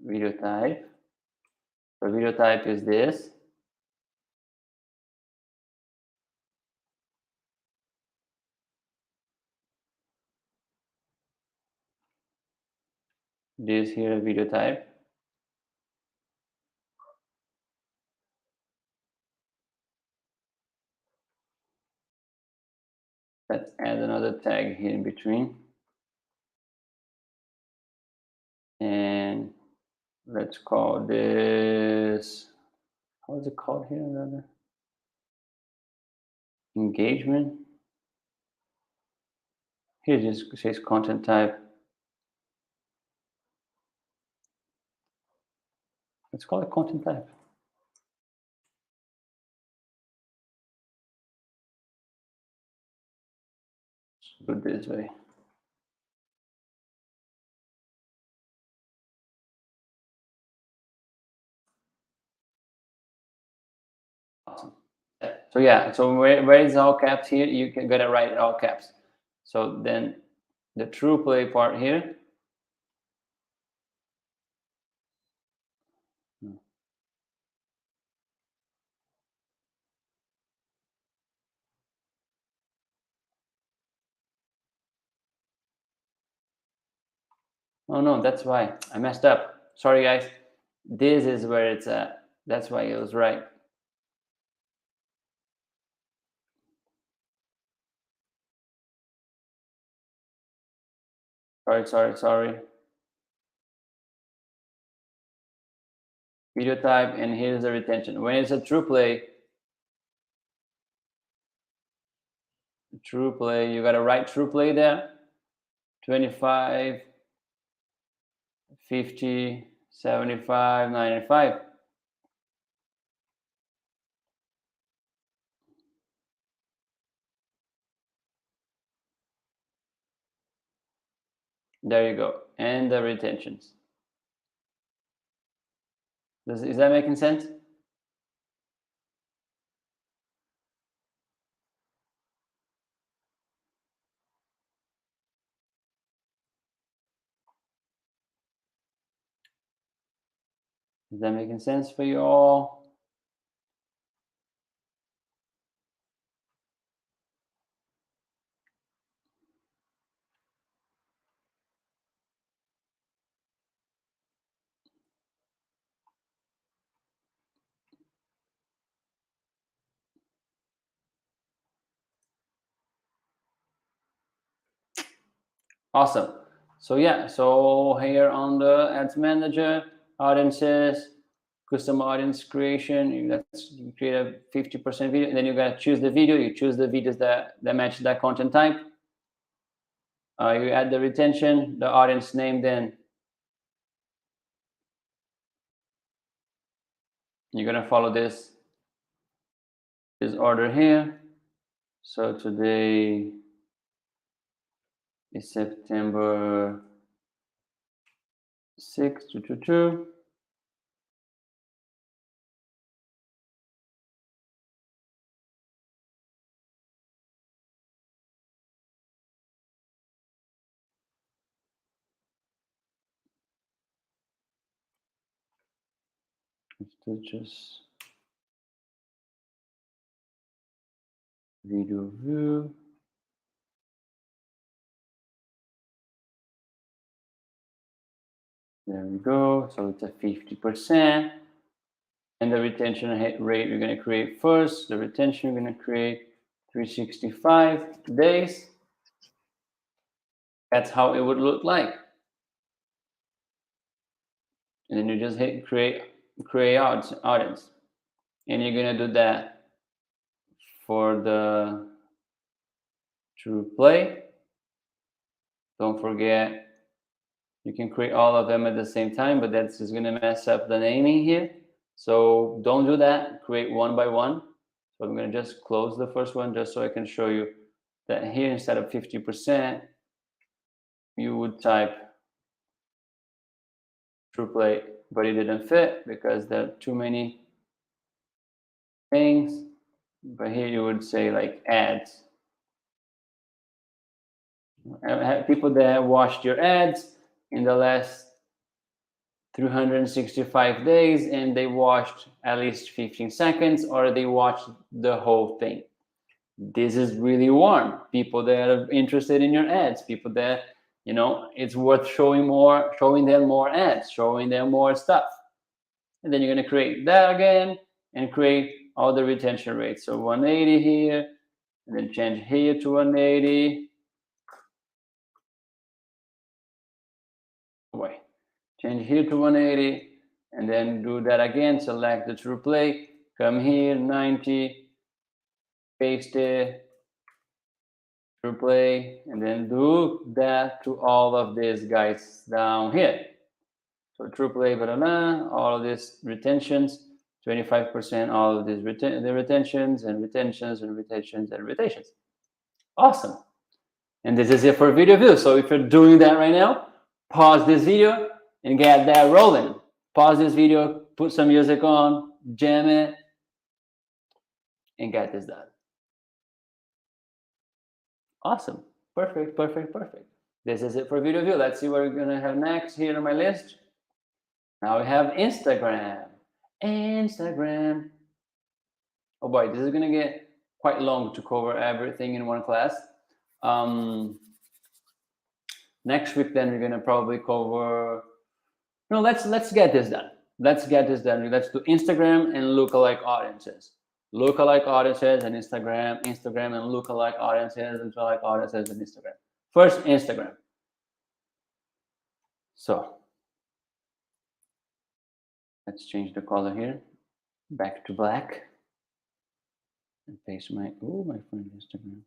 video type. So video type is this. This here video type. Let's add another tag here in between. And let's call this, how is it called here? Engagement. Here it just says content type. Let's call it content type. Let's do it this way. Awesome. So yeah, so where is all caps here? You can gotta write it all caps. So then the true play part here. Oh no, that's why I messed up. Sorry guys. This is where it's at. That's why it was right. Sorry. Video type, and here's the retention. When it's a true play, you gotta write true play there. 25, 50, 75, 95. There you go. And the retentions. Is that making sense? Is that making sense for you all? Awesome. So yeah, so here on the Ads Manager, audiences, custom audience creation, let's create a 50% video, and then you gotta choose the video. You choose the videos that match that content type. You add the retention, the audience name, then you're gonna follow this order here. So today is September 6th, 2022. Let's do just video view. There we go. So it's a 50%. And the retention rate we're going to create first. The retention we're going to create 365 days. That's how it would look like. And then you just hit create audience. And you're going to do that for the true play. Don't forget, you can create all of them at the same time, but that's just going to mess up the naming here. So don't do that. Create one by one. So I'm going to just close the first one just so I can show you that here instead of 50%, you would type true play, but it didn't fit because there are too many things. But here you would say like ads. People that have watched your ads in the last 365 days and they watched at least 15 seconds or they watched the whole thing. This is really warm. People that are interested in your ads, people that, you know, it's worth showing them more ads, showing them more stuff. And then you're going to create that again and create all the retention rates. So 180 here, and then change here to 180. Wait, change here to 180, and then do that again. Select the true play, come here, 90, paste it, true play, and then do that to all of these guys down here. So true play, all of these retentions, 25%, all of these the retentions and retentions and retentions and retentions. Awesome. And this is it for video view. So if you're doing that right now, pause this video and get that rolling. Pause this video, put some music on, jam it, and get this done. Awesome. Perfect, perfect, perfect. This is it for video view. Let's see what we're gonna have next here on my list. Now we have Instagram. Instagram. Oh boy, this is gonna get quite long to cover everything in one class. Next week, then we're gonna probably cover. No, let's get this done. Let's get this done. Let's do Instagram and lookalike audiences. Lookalike audiences and Instagram, Instagram and lookalike audiences and lookalike audiences and Instagram. First, Instagram. So let's change the color here, back to black, and paste my friend Instagram.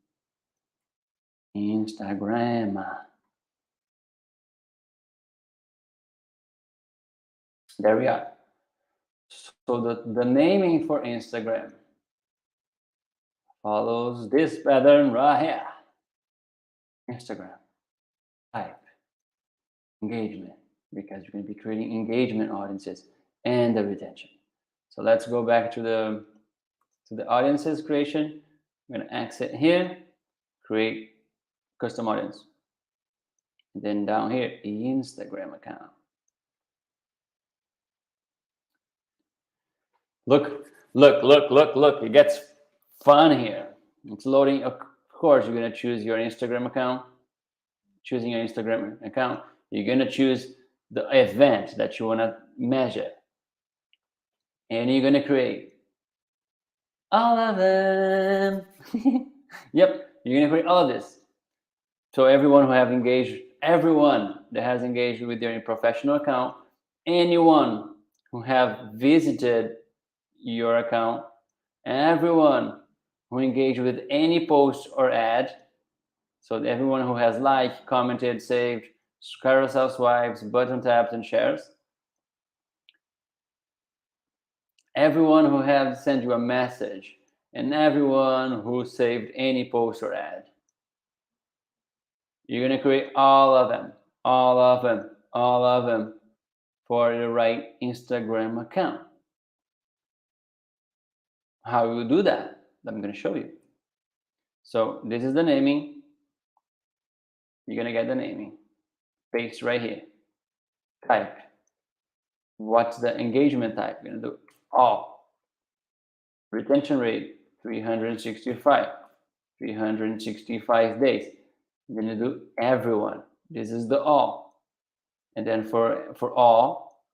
Instagram. There we are. So the naming for Instagram follows this pattern right here. Instagram, type, engagement, because you're going to be creating engagement audiences and the retention. So let's go back to the audiences creation. I'm going to exit here, create custom audience. And then down here, Instagram account. Look, it gets fun here. It's loading. Of course, you're going to choose your Instagram account. Choosing your Instagram account, you're going to choose the event that you want to measure. And you're going to create all of them. Yep, you're going to create all of this. So everyone that has engaged with your professional account, anyone who have visited your account, everyone who engaged with any post or ad, so everyone who has liked, commented, saved, carousel swipes, button taps, and shares, everyone who has sent you a message, and everyone who saved any post or ad. You're going to create all of them for the right Instagram account. How you do that? I'm going to show you. So this is the naming. You're going to get the naming. Paste right here. Type. What's the engagement type? You're going to do all. Retention rate, 365. 365 days. Then you do everyone. This is the all. And then for all,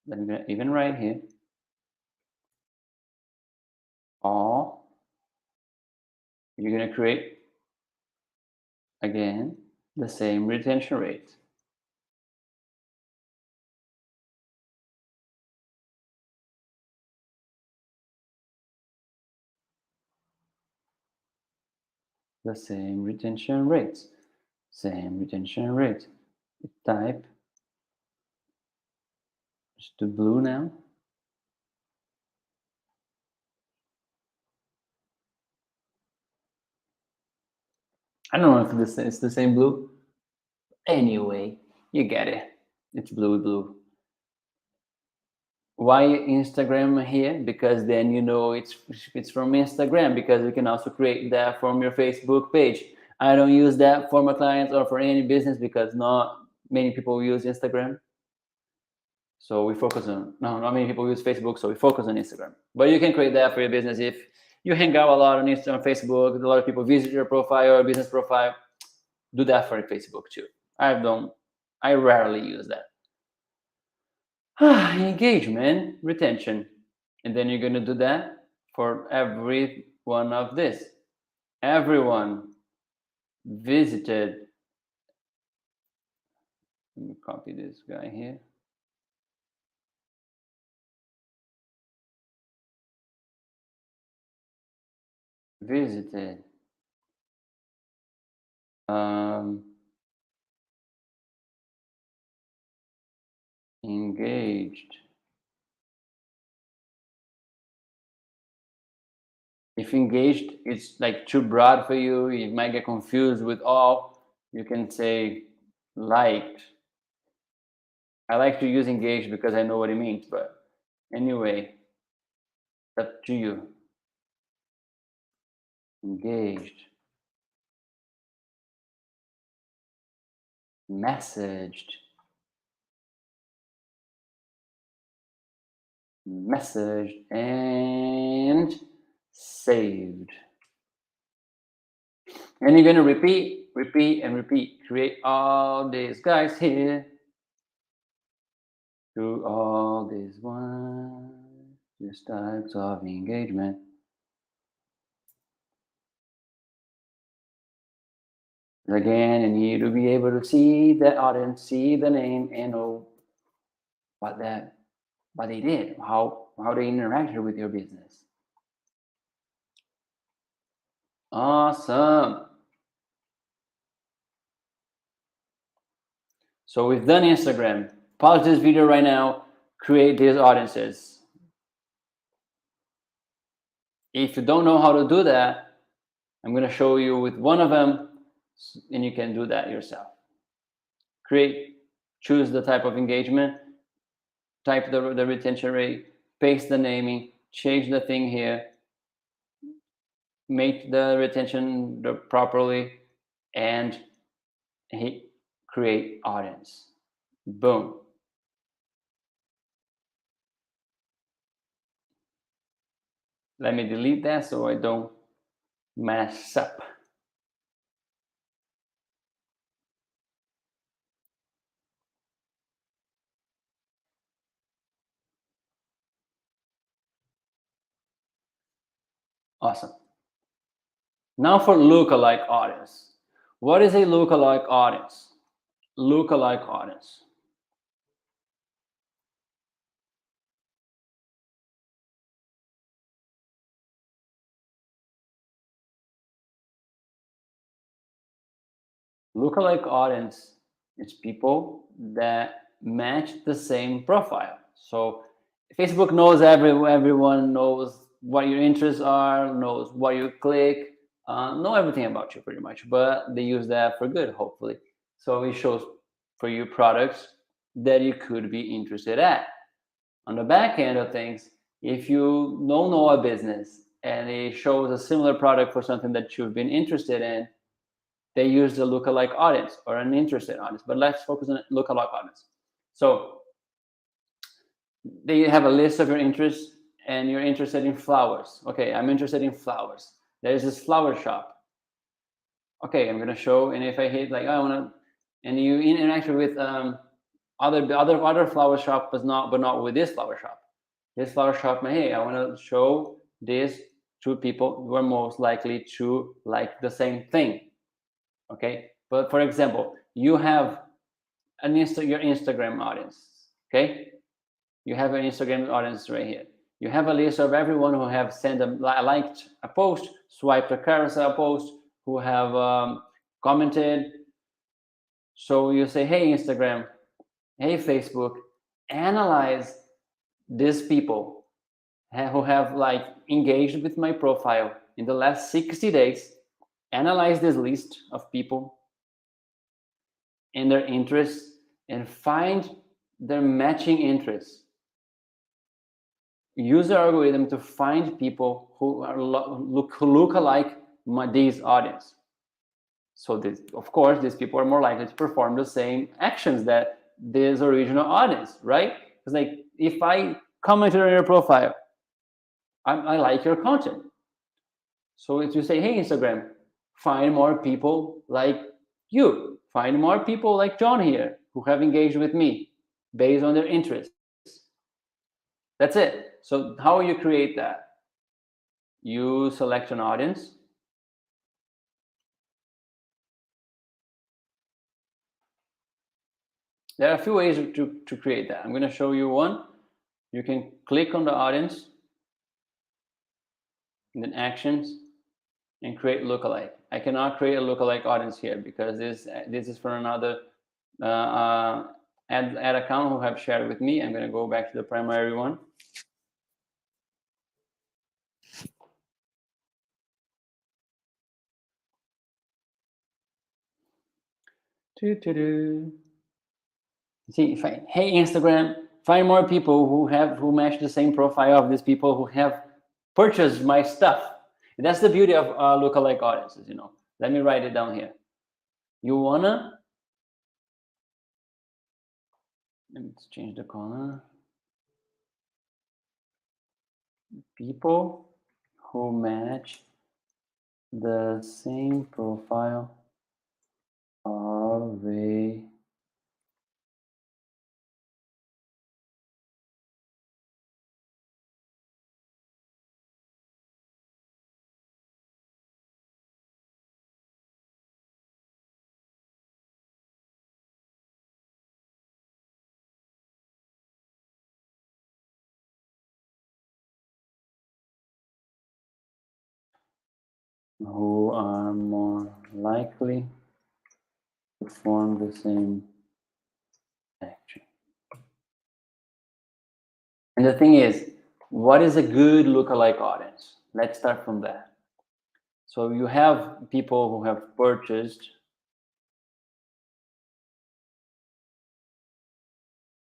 then I'm going to even write here. All. You're going to create, again, the same retention rate. The same retention rates. Same retention rate. Type. Just do blue now. I don't know if it's the same blue. Anyway, you get it. It's blue. Why Instagram here? Because then you know it's from Instagram, because you can also create that from your Facebook page. I don't use that for my clients or for any business because not many people use Instagram. So we focus on, no, not many people use Facebook, so we focus on Instagram. But you can create that for your business if you hang out a lot on Instagram, Facebook, a lot of people visit your profile or business profile. Do that for Facebook too. I rarely use that. Engagement, retention. And then you're going to do that for every one of this. Everyone visited. Let me copy this guy here. Visited. Engaged. If engaged it's like too broad for you, you might get confused with all. You can say liked. I like to use engaged because I know what it means, but anyway, up to you. Engaged. Messaged. Messaged and saved. And you're going to repeat, and repeat. Create all these guys here. Do all these these types of engagement. Again, you need to be able to see the audience, see the name, and know what they did, how they interacted with your business. Awesome. So we've done Instagram. Pause this video right now, create these audiences. If you don't know how to do that, I'm going to show you with one of them, and you can do that yourself. Choose the type of engagement, type the retention rate, paste the naming, change the thing here, make the retention properly, and hit create audience. Boom. Let me delete that so I don't mess up. Awesome. Now for lookalike audience. What is a lookalike audience? Lookalike audience. Lookalike audience is people that match the same profile. So Facebook knows everyone knows what your interests are, knows what you click, know everything about you pretty much, but they use that for good, hopefully. So it shows for you products that you could be interested at. On the back end of things, if you don't know a business and it shows a similar product for something that you've been interested in, they use the lookalike audience or an interested audience. But let's focus on lookalike audience. So they have a list of your interests and you're interested in flowers. Okay, I'm interested in flowers. There's this flower shop. Okay, I'm gonna show, and if I hit like I wanna, and you interact with other flower shop, but not with this flower shop. This flower shop, hey, I wanna show this to people who are most likely to like the same thing. Okay, but for example, you have your Instagram audience. Okay, you have an Instagram audience right here. You have a list of everyone who have liked a post, swiped a carousel post, who have commented. So you say, hey Instagram, hey Facebook, analyze these people who have like engaged with my profile in the last 60 days analyze this list of people and their interests and find their matching interests. Use the algorithm to find people who are who look alike this audience. So this, of course, these people are more likely to perform the same actions that this original audience, right? It's like if I commented on your profile, I like your content. So if you say, hey, Instagram, find more people like you, find more people like John here who have engaged with me based on their interests. That's it. So how you create that? You select an audience. There are a few ways to create that. I'm going to show you one. You can click on the audience, and then actions, and create lookalike. I cannot create a lookalike audience here because this is for another ad account who have shared with me. I'm going to go back to the primary one. See, hey Instagram, find more people who match the same profile of these people who have purchased my stuff. And that's the beauty of lookalike audiences. Let me write it down here. You wanna, let's change the color. People who match the same profile of a who are more likely to perform the same action. And the thing is, what is a good lookalike audience? Let's start from that. So you have people who have purchased,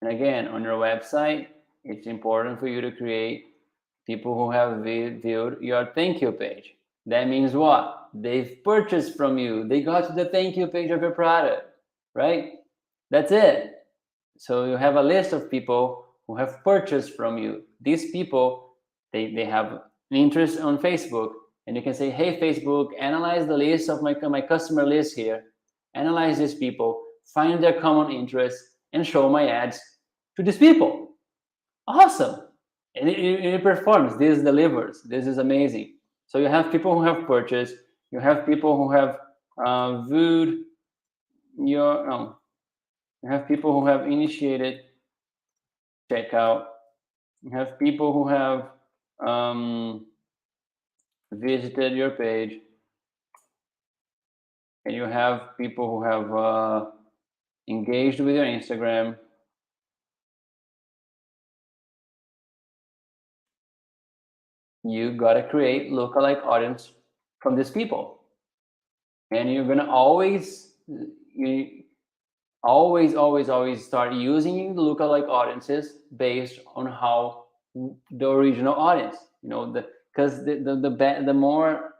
and again, on your website, it's important for you to create people who have viewed your thank you page. That means what? They've purchased from you. They got to the thank you page of your product, right? That's it. So you have a list of people who have purchased from you. These people, they have an interest on Facebook, and you can say, hey, Facebook, analyze the list of my customer list here. Analyze these people, find their common interests, and show my ads to these people. Awesome. And it performs. This delivers. This is amazing. So you have people who have purchased. You have people who have viewed your, no, you have people who have initiated checkout. You have people who have visited your page. And you have people who have engaged with your Instagram. You got to create lookalike audience from these people. And you're going to always start using the lookalike audiences based on how the original audience, because the more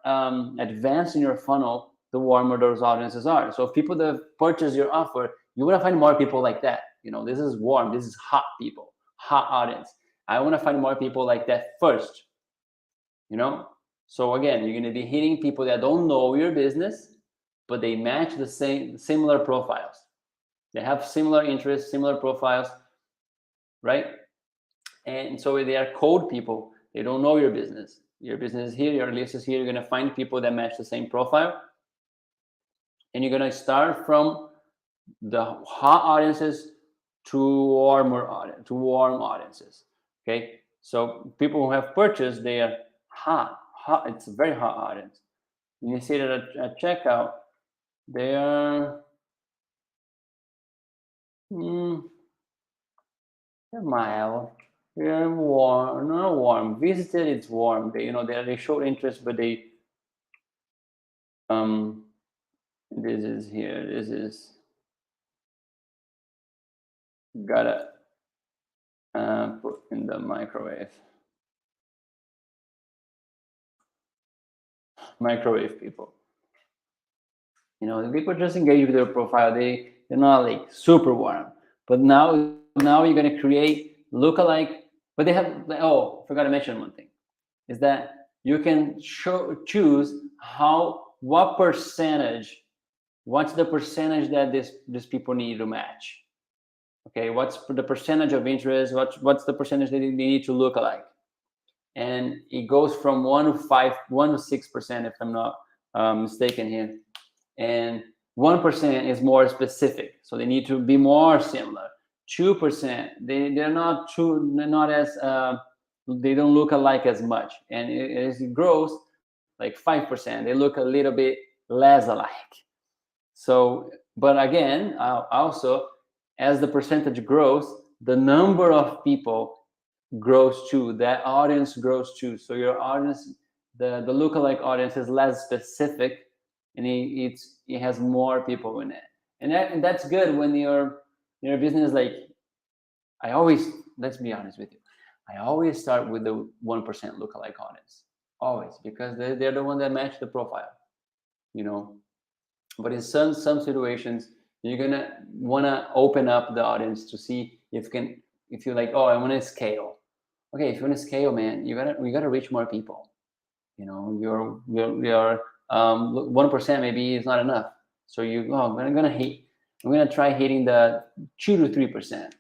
advanced in your funnel, the warmer those audiences are. So if people that purchase your offer, you want to find more people like that. This is warm, this is hot people, hot audience. I want to find more people like that first. So again, you're going to be hitting people that don't know your business, but they match the similar profiles. They have similar interests, similar profiles, right? And so they are cold people. They don't know your business. Your business is here, your list is here. You're going to find people that match the same profile. And you're going to start from the hot audiences to warm audiences. Okay? So people who have purchased, they are hot. It's a very hot audience. And you see that at checkout, they are they're mild. They're warm, not warm. Visited, it's warm. They showed interest, but they This is here. This is gotta put in the microwave. Microwave people. The people just engage with their profile. They're not like super warm. But now you're gonna create lookalike. But they have forgot to mention one thing, is that you can choose what's the percentage that these people need to match. Okay, what's the percentage of interest? What's the percentage that they need to look alike? And it goes from 1 to 6%, if I'm not mistaken here. And 1% is more specific, so they need to be more similar. 2%, they're not as they don't look alike as much. And as it grows, like 5%, they look a little bit less alike. So, but again, also, as the percentage grows, the number of people grows too. That audience grows too. So your audience, the lookalike audience, is less specific, and it has more people in it. And that's good when your business, like, let's be honest with you, I always start with the 1% lookalike audience, always, because they're the one that match the profile, But in some situations, you're gonna wanna open up the audience to see if you're like, I want to scale. Okay, if you want to scale, man, we gotta reach more people. Your 1% maybe is not enough. So I'm gonna try hitting the 2 to 3%.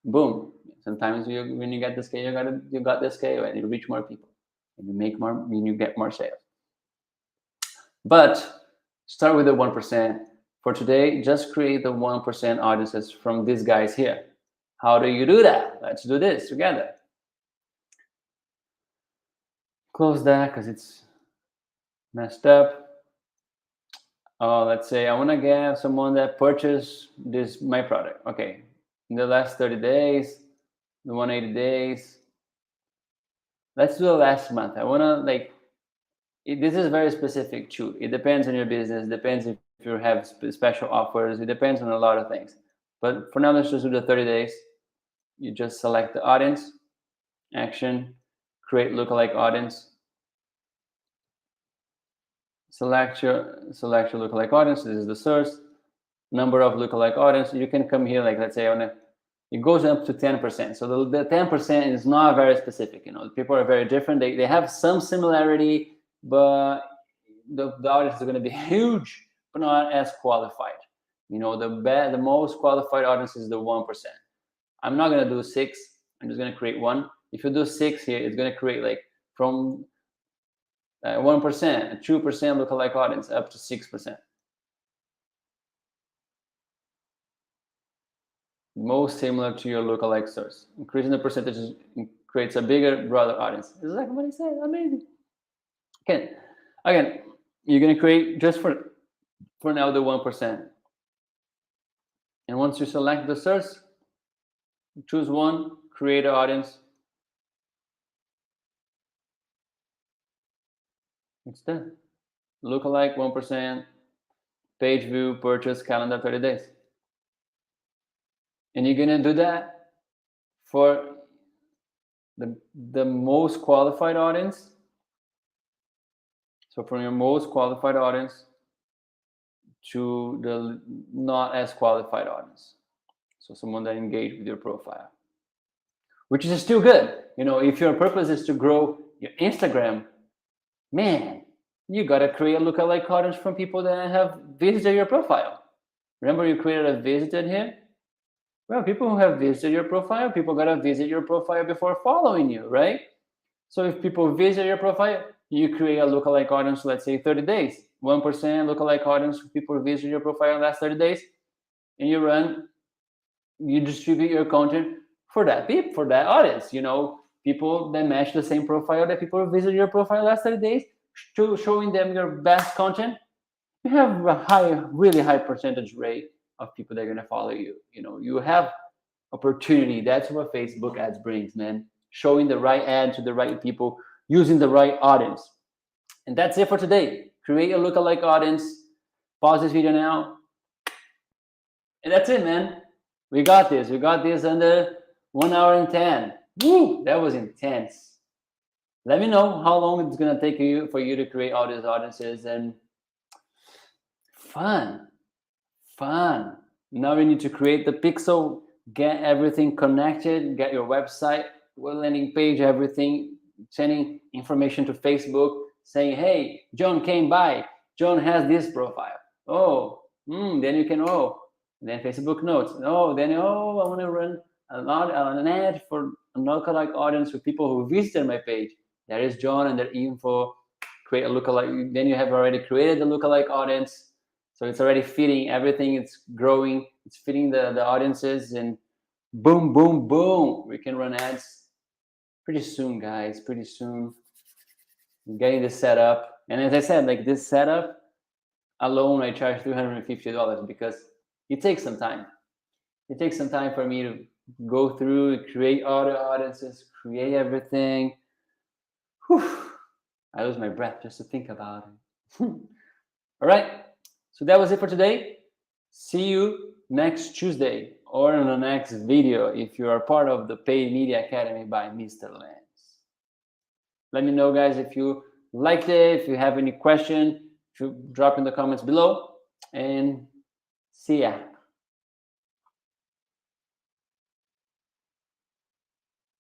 Boom. Sometimes when you get the scale, you got the scale, and you reach more people, and you make more, and you get more sales. But start with the 1%. For today, just create the 1% audiences from these guys here. How do you do that? Let's do this together. Close that because it's messed up. Let's say I want to get someone that purchased my product. Okay, in the last 30 days, the 180 days. Let's do the last month. I want to this is very specific too. It depends on your business. Depends if you have special offers. It depends on a lot of things. But for now, let's just do the 30 days. You just select the audience, action, create lookalike audience. Select your lookalike audience. This is the source. Number of lookalike audience. You can come here, like, let's say it goes up to 10%. So the 10% is not very specific. People are very different. They have some similarity, but the audience is going to be huge, but not as qualified. The most qualified audience is the 1%. I'm not going to do 6. I'm just going to create 1. If you do 6 here, it's going to create from 1%, 2% lookalike audience up to 6%. Most similar to your lookalike source. Increasing the percentages creates a bigger, broader audience. It's exactly what I said. Amazing. Okay. Again, you're going to create just for now the 1%. And once you select the source, choose one, create an audience. It's done. Lookalike 1%, page view, purchase, calendar 30 days. And you're gonna do that for the most qualified audience. So from your most qualified audience to the not as qualified audience. So someone that engaged with your profile, which is still good. If your purpose is to grow your Instagram, man, you gotta create a lookalike audience from people that have visited your profile. Remember, you created a visited here? Well, people who have visited your profile, people gotta visit your profile before following you, right? So if people visit your profile, you create a lookalike audience, let's say 30 days. 1% lookalike audience for people who visit your profile in the last 30 days. And you distribute your content for that audience. People that match the same profile that people who visit your profile last 30 days, showing them your best content. You have a really high percentage rate of people that are going to follow you. You have opportunity. That's what Facebook ads brings, man. Showing the right ad to the right people, using the right audience. And that's it for today. create a lookalike audience, pause this video now, and that's it, man. We got this. We got this under 1 hour and 10. Woo! That was intense. Let me know how long it's gonna take you for you to create all these audiences, and fun. Now we need to create the pixel, get everything connected, get your website, landing page, everything, sending information to Facebook, saying, hey, John came by. John has this profile. Oh, then you can, then Facebook notes. I want to run an ad for a lookalike audience for people who visited my page. There is John and their info. Create a lookalike. Then you have already created the lookalike audience. So it's already feeding everything. It's growing. It's feeding the audiences, and boom, boom, boom. We can run ads pretty soon, guys. Pretty soon. I'm getting this set up. And as I said, like this setup alone, I charge $350 because it takes some time. It takes some time for me to go through, create all the audiences, create everything. Whew. I lose my breath just to think about it. All right. So that was it for today. See you next Tuesday or in the next video if you are part of the Paid Media Academy by Mr. Lance. Let me know, guys, if you liked it, if you have any question, drop in the comments below, and see ya.